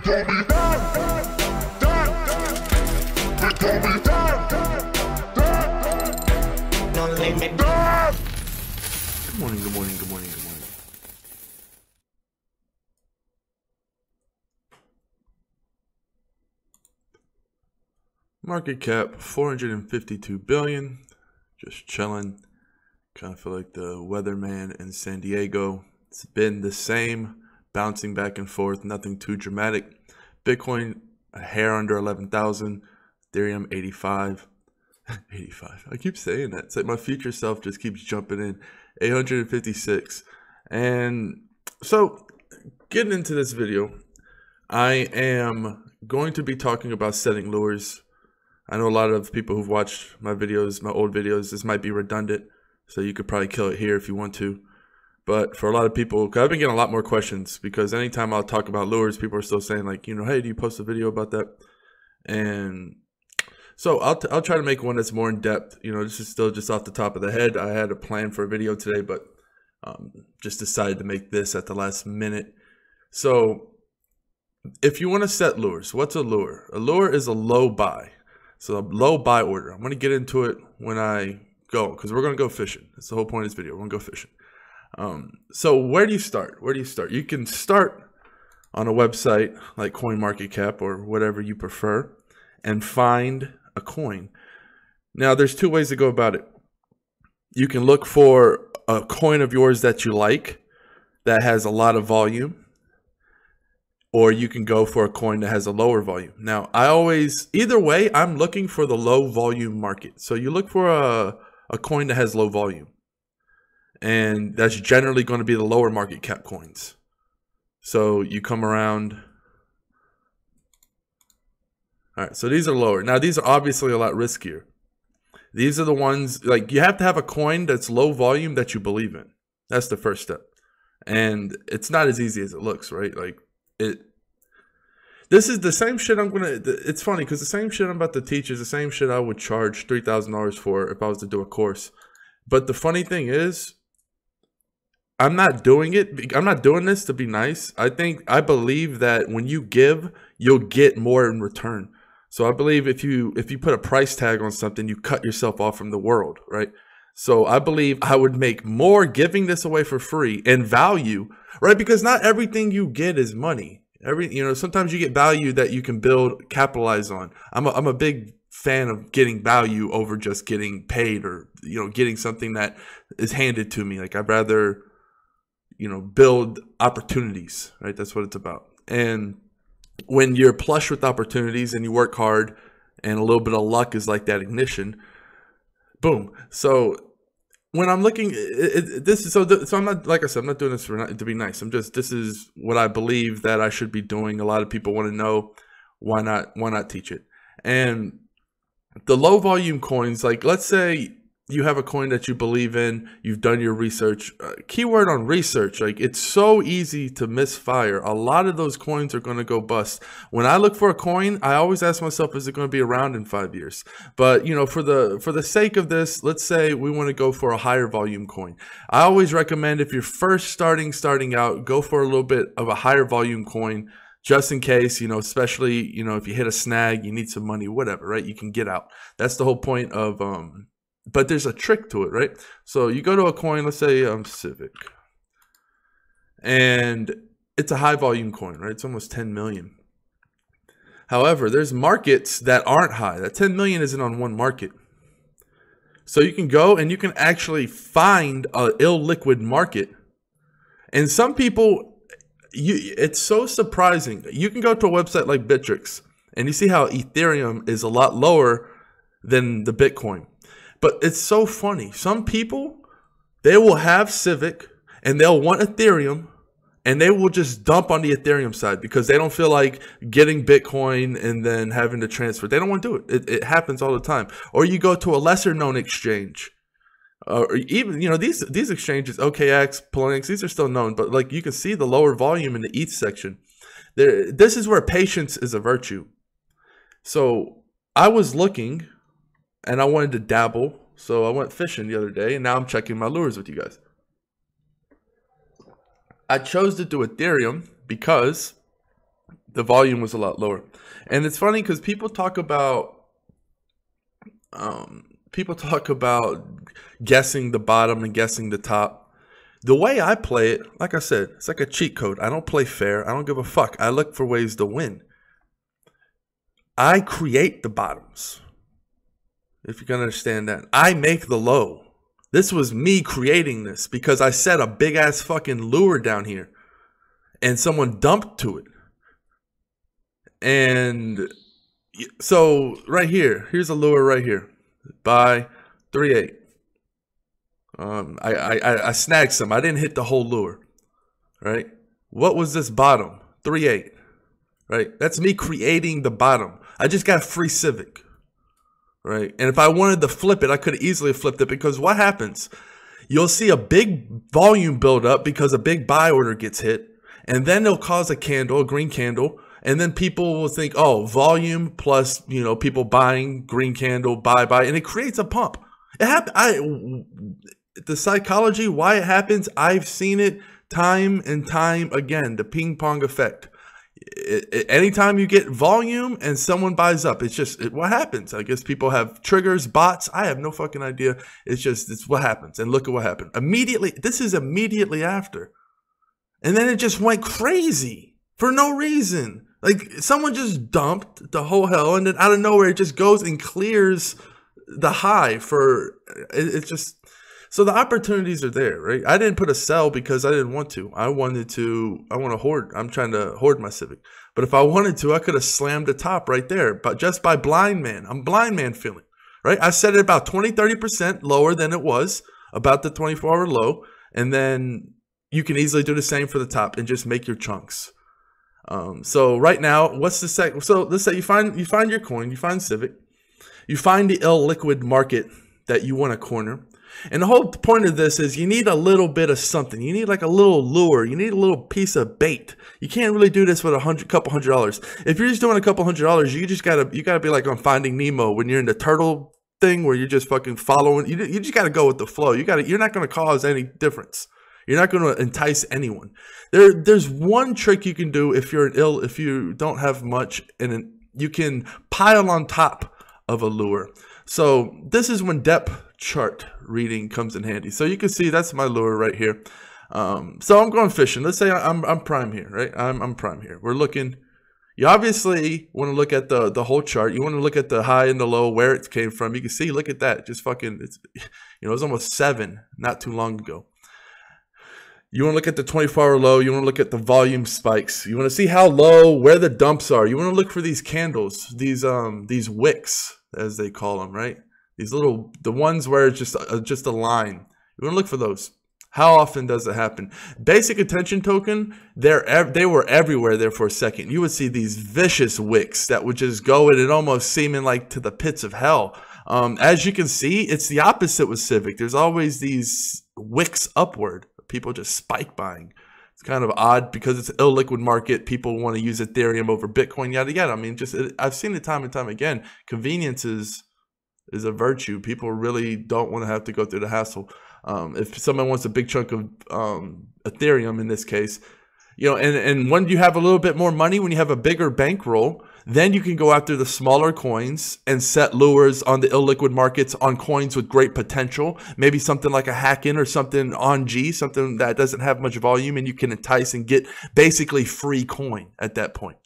call me They call me Don't leave me. Good morning, good morning, good morning, good morning. Market cap 452 billion. Just chilling. Kind of feel like the weatherman in San Diego. It's been the same, bouncing back and forth, nothing too dramatic. Bitcoin a hair under 11,000. Ethereum 85. 85. I keep saying that. It's like my future self just keeps jumping in. 856. And so, getting into this video, I am going to be talking about setting lures. I know a lot of people who've watched my videos, my old videos, this might be redundant, so you could probably kill it here if you want to. But for a lot of people, because I've been getting a lot more questions, because anytime I'll talk about lures, people are still saying like, you know, hey, do you post a video about that? And so I'll try to make one that's more in depth. You know, this is still just off the top of the head. I had a plan for a video today, but just decided to make this at the last minute. So if you want to set lures, what's a lure? A lure is a low buy. So a low buy order. I'm going to get into it when I go, because we're going to go fishing. That's the whole point of this video. We're going to go fishing. So where do you start? Where do you start? You can start on a website like CoinMarketCap or whatever you prefer and find a coin. Now, there's two ways to go about it. You can look for a coin of yours that you like that has a lot of volume, or you can go for a coin that has a lower volume. Now, either way, I'm looking for the low volume market. So you look for a coin that has low volume, and that's generally going to be the lower market cap coins. So you come around. All right, so these are lower. Now, these are obviously a lot riskier. These are the ones, like, you have to have a coin that's low volume that you believe in. That's the first step. And it's not as easy as it looks, right? Like, this is the same shit it's funny because the same shit I'm about to teach is the same shit I would charge $3,000 for if I was to do a course. But the funny thing is, I'm not doing this to be nice. I believe that when you give, you'll get more in return. So I believe if you put a price tag on something, you cut yourself off from the world, right? So I believe I would make more giving this away for free and value, right? Because not everything you get is money. Sometimes you get value that you can capitalize on. I'm a big fan of getting value over just getting paid or, getting something that is handed to me. Like, I'd rather, build opportunities, right? That's what it's about. And when you're plush with opportunities and you work hard and a little bit of luck is like that ignition, boom. So when I'm looking, so I'm not, like I said, I'm not doing this to be nice. This is what I believe that I should be doing. A lot of people want to know, why not teach it? And the low volume coins, like, let's say you have a coin that you believe in, you've done your research. Keyword on research, like, it's so easy to misfire. A lot of those coins are going to go bust. When I look for a coin, I always ask myself, is it going to be around in 5 years? But, for the sake of this, let's say we want to go for a higher volume coin. I always recommend, if you're first starting out, go for a little bit of a higher volume coin, just in case, especially, if you hit a snag, you need some money, whatever, right? You can get out. That's the whole point of, but there's a trick to it, right? So you go to a coin, let's say Civic, and it's a high volume coin, right? It's almost 10 million. However, there's markets that aren't high. That 10 million isn't on one market. So you can go and you can actually find an illiquid market. And some people, it's so surprising. You can go to a website like Bittrex and you see how Ethereum is a lot lower than the Bitcoin. But it's so funny. Some people, they will have Civic and they'll want Ethereum and they will just dump on the Ethereum side because they don't feel like getting Bitcoin and then having to transfer. They don't want to do it. It happens all the time. Or you go to a lesser known exchange. Or even, these exchanges, OKX, Poloniex, these are still known. But like, you can see the lower volume in the ETH section. This is where patience is a virtue. So I was looking and I wanted to dabble. So I went fishing the other day and now I'm checking my lures with you guys. I chose to do Ethereum because the volume was a lot lower. And it's funny because people talk about guessing the bottom and guessing the top. The way I play it, like I said, it's like a cheat code. I don't play fair. I don't give a fuck. I look for ways to win. I create the bottoms, if you can understand that. I make the low. This was me creating this because I set a big ass fucking lure down here and someone dumped to it. And so right here, here's a lure right here. Buy 3.8. I snagged some. I didn't hit the whole lure. Right? What was this bottom? 3.8. Right? That's me creating the bottom. I just got free Civic. Right? And if I wanted to flip it, I could have easily flipped it, because what happens? You'll see a big volume build up because a big buy order gets hit, and then they'll cause a candle, a green candle, and then people will think, oh, volume plus, people buying, green candle, buy, and it creates a pump. The psychology, why it happens, I've seen it time and time again, the ping pong effect. Anytime you get volume and someone buys up, it's just what happens. I guess people have triggers, bots. I have no fucking idea. It's what happens. And look at what happened. Immediately, this is immediately after. And then it just went crazy for no reason. Like someone just dumped the whole hell, and then out of nowhere it just goes and clears the high for it's just. So the opportunities are there, right? I didn't put a sell because I didn't want to. I want to hoard. I'm trying to hoard my Civic. But if I wanted to, I could have slammed the top right there. But just by blind man, I'm blind man feeling, right? I set it about 20, 30% lower than it was, about the 24-hour low. And then you can easily do the same for the top and just make your chunks. So right now, what's the second? So let's say you find your coin, you find Civic, you find the illiquid market that you want to corner. And the whole point of this is you need a little bit of something. You need like a little lure. You need a little piece of bait. You can't really do this with couple $100. If you're just doing a couple $100, you gotta be like on Finding Nemo when you're in the turtle thing where you're just fucking following. You just gotta go with the flow. You're not gonna cause any difference. You're not gonna entice anyone. There's one trick you can do if you don't have much, and you can pile on top of a lure. So this is when depth chart reading comes in handy. So you can see that's my lure right here. So I'm going fishing. Let's say I'm prime here, right? I'm prime here. We're looking. You obviously want to look at the whole chart. You want to look at the high and the low, where it came from. You can see, look at that. Just fucking, it was almost 7 not too long ago. You want to look at the 24-hour low. You want to look at the volume spikes. You want to see how low, where the dumps are. You want to look for these candles, these wicks, as they call them, right? The ones where it's just a line. You want to look for those. How often does it happen? Basic attention token, they were everywhere there for a second. You would see these vicious wicks that would just go in and almost seeming like to the pits of hell. As you can see, it's the opposite with Civic. There's always these wicks upward. People just spike buying. It's kind of odd because it's an illiquid market. People want to use Ethereum over Bitcoin, yada yada. I mean, I've seen it time and time again. Convenience is a virtue. People really don't want to have to go through the hassle. If someone wants a big chunk of Ethereum in this case, and when you have a little bit more money, when you have a bigger bankroll, then you can go after the smaller coins and set lures on the illiquid markets on coins with great potential. Maybe something like a hack-in or something on G, something that doesn't have much volume, and you can entice and get basically free coin at that point.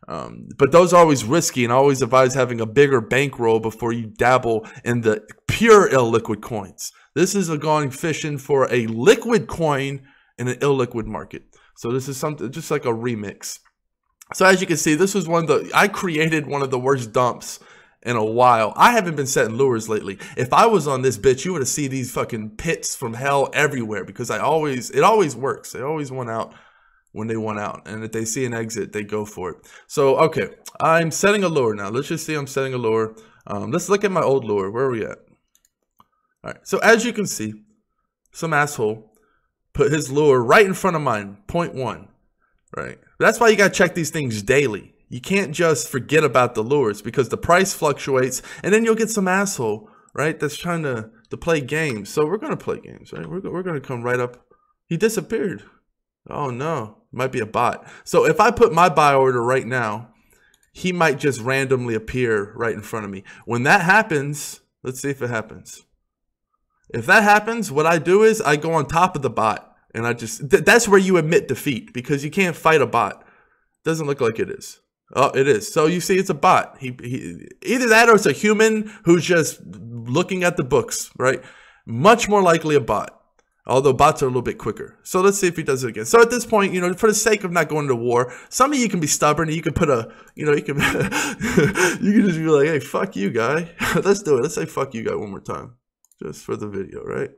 But those are always risky, and I always advise having a bigger bankroll before you dabble in the pure illiquid coins. This is going fishing for a liquid coin in an illiquid market. So this is something just like a remix. So as you can see, this was I created one of the worst dumps in a while. I haven't been setting lures lately. If I was on this bitch, you would have seen these fucking pits from hell everywhere, because it always works. They always want out when they want out. And if they see an exit, they go for it. So, okay, I'm setting a lure now. Let's just see I'm setting a lure. Let's look at my old lure. Where are we at? All right, so as you can see, some asshole put his lure right in front of mine, 0.1, right? That's why you got to check these things daily. You can't just forget about the lures, because the price fluctuates, and then you'll get some asshole, right, that's trying to play games. So we're going to play games, right? We're going to come right up. He disappeared. Oh, no. It might be a bot. So if I put my buy order right now, he might just randomly appear right in front of me. When that happens, let's see if it happens. If that happens, what I do is I go on top of the bot, and I just, that's where you admit defeat, because you can't fight a bot. Doesn't look like it is. Oh, it is. So you see, it's a bot. He either that or it's a human who's just looking at the books, right? Much more likely a bot. Although bots are a little bit quicker. So let's see if he does it again. So at this point, you know, for the sake of not going to war, some of you can be stubborn and you can put a, you know, you can, you can just be like, hey, fuck you, guy. Let's do it. Let's say fuck you, guy, one more time. Just for the video, right?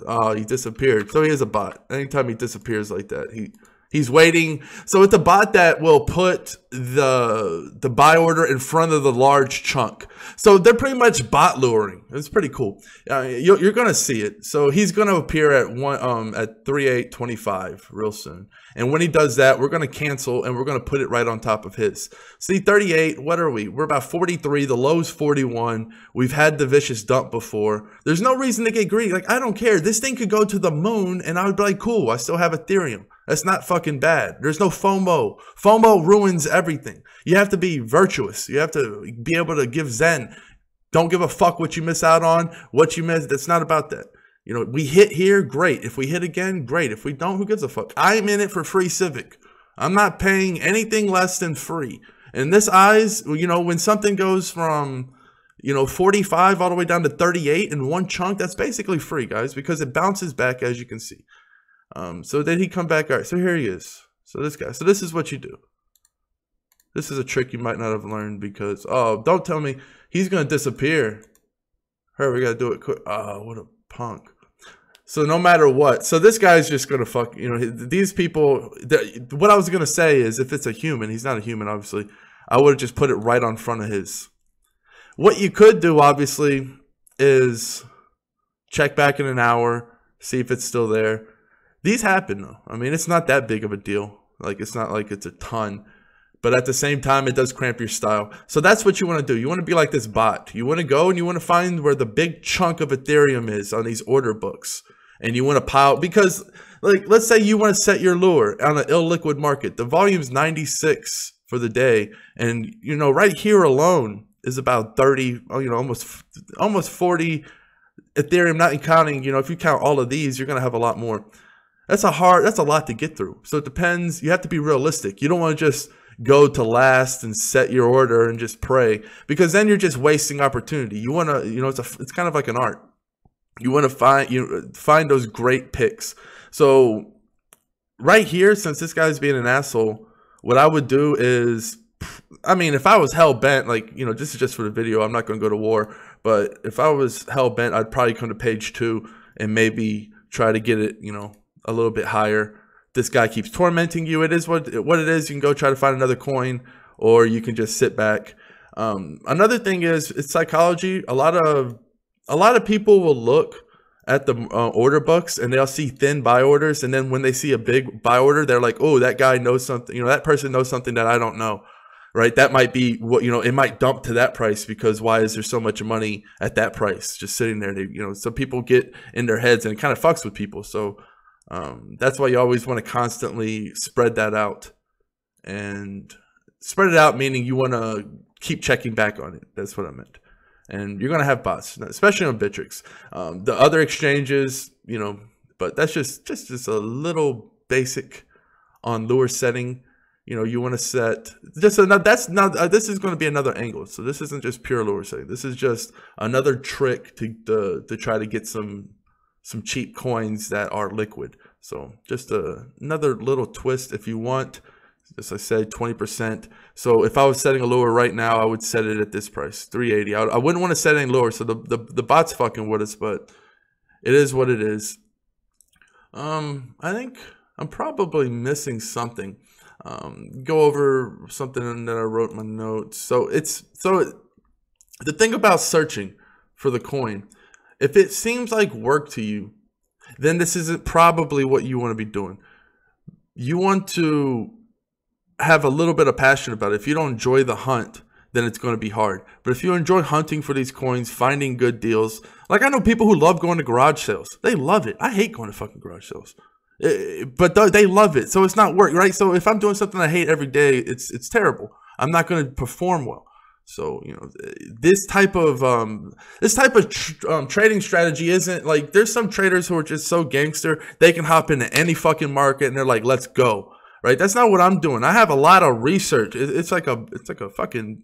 Oh, he disappeared. So he is a bot. Anytime he disappears like that, he's waiting. So it's a bot that will put the buy order in front of the large chunk. So they're pretty much bot luring. It's pretty cool. You're gonna see it. So he's gonna appear at at 3825 real soon. And when he does that, we're gonna cancel and we're gonna put it right on top of his. See, 38. What are we? We're about 43. The low's 41. We've had the vicious dump before. There's no reason to get greedy. Like, I don't care. This thing could go to the moon, and I would be like, cool. I still have Ethereum. That's not fucking bad. There's no FOMO. FOMO ruins everything. You have to be virtuous. You have to be able to give Zen. Don't give a fuck what you miss out on, what you miss. That's not about that. You know, we hit here, great. If we hit again, great. If we don't, who gives a fuck? I'm in it for free civic. I'm not paying anything less than free. And this eyes, you know, when something goes from, you know, 45 all the way down to 38 in one chunk, that's basically free, guys, because it bounces back, as you can see. So did he come back? All right, so here he is. So this guy. So this is what you do. This is a trick you might not have learned because, oh, don't tell me he's going to disappear. Hurry, we got to do it quick. Oh, what a punk. So no matter what. So this guy's just going to fuck, you know, these people. What I was going to say is if it's a human, he's not a human, obviously. I would have just put it right on front of his. What you could do, obviously, is check back in an hour, see if it's still there. These happen, though. I mean, it's not that big of a deal. Like, it's not like it's a ton. But at the same time, it does cramp your style. So that's what you want to do. You want to be like this bot. You want to go and you want to find where the big chunk of Ethereum is on these order books. And you want to pile, because, like, let's say you want to set your lure on an illiquid market. The volume's 96 for the day. And, you know, right here alone is about 30, you know, almost 40 Ethereum, not counting, you know, if you count all of these, you're going to have a lot more. That's a lot to get through. So it depends. You have to be realistic. You don't want to just go to last and set your order and just pray, because then you're just wasting opportunity. You want to, you know, it's kind of like an art. You want to find those great picks. So right here, since this guy's being an asshole, what I would do is, I mean, if I was hell bent, like, you know, this is just for the video, I'm not going to go to war, but if I was hell bent, I'd probably come to page 2 and maybe try to get it, you know, a little bit higher. This guy keeps tormenting you. It is what it is. You can go try to find another coin, or you can just sit back. Another thing is, it's psychology. A lot of people will look at the order books and they'll see thin buy orders, and then when they see a big buy order, they're like, oh, that guy knows something. You know, that person knows something that I don't know. Right? That might be what, you know, it might dump to that price because why is there so much money at that price just sitting there? You know, so people get in their heads and it kind of fucks with people. So that's why you always want to constantly spread that out, and spread it out, meaning you want to keep checking back on it. That's what I meant. And you're going to have bots, especially on Bittrex. The other exchanges, you know, but that's just a little basic on lure setting. You know, you want to set just another, this is going to be another angle. So this isn't just pure lure setting. This is just another trick to try to get some cheap coins that are liquid. So just another little twist if you want. As I said, 20%. So if I was setting a lure right now, I would set it at this price, 380. I wouldn't want to set any lower. So the bot's fucking with us, but it is what it is. I think I'm probably missing something. Go over something that I wrote in my notes. So the thing about searching for the coin, if it seems like work to you, then this isn't probably what you want to be doing. You want to have a little bit of passion about it. If you don't enjoy the hunt, then it's going to be hard. But if you enjoy hunting for these coins, finding good deals, like I know people who love going to garage sales. They love it. I hate going to fucking garage sales. But they love it, so it's not work, right? So if I'm doing something I hate every day, it's terrible. I'm not going to perform well. So this type of trading strategy isn't like, there's some traders who are just so gangster they can hop into any fucking market and they're like, let's go, right? That's not what I'm doing. I have a lot of research. It's like a fucking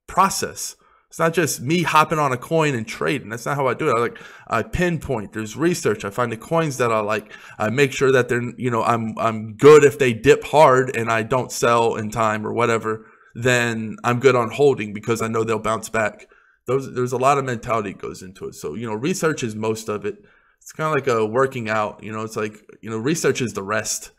process. It's not just me hopping on a coin and trading. That's not how I do it. I pinpoint. There's research. I find the coins that I like. I make sure that they're, I'm good if they dip hard and I don't sell in time or whatever. Then I'm good on holding because I know they'll bounce back. There's a lot of mentality that goes into it. So, research is most of it. It's kind of like a working out. It's like, research is the rest.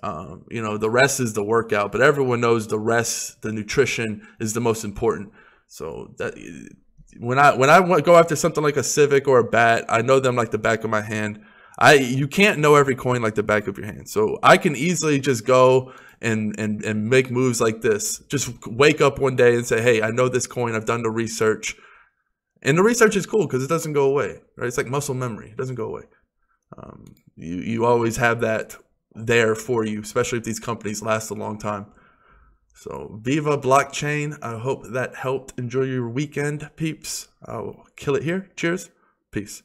The rest is the workout. But everyone knows the rest, the nutrition is the most important. So that when I go after something like a Civic or a BAT, I know them like the back of my hand. You can't know every coin like the back of your hand. So I can easily just go and make moves like this. Just wake up one day and say, hey, I know this coin. I've done the research. And the research is cool because it doesn't go away, right? It's like muscle memory. It doesn't go away. You always have that there for you, especially if these companies last a long time. So Viva Blockchain. I hope that helped. Enjoy your weekend, peeps. I'll kill it here. Cheers. Peace.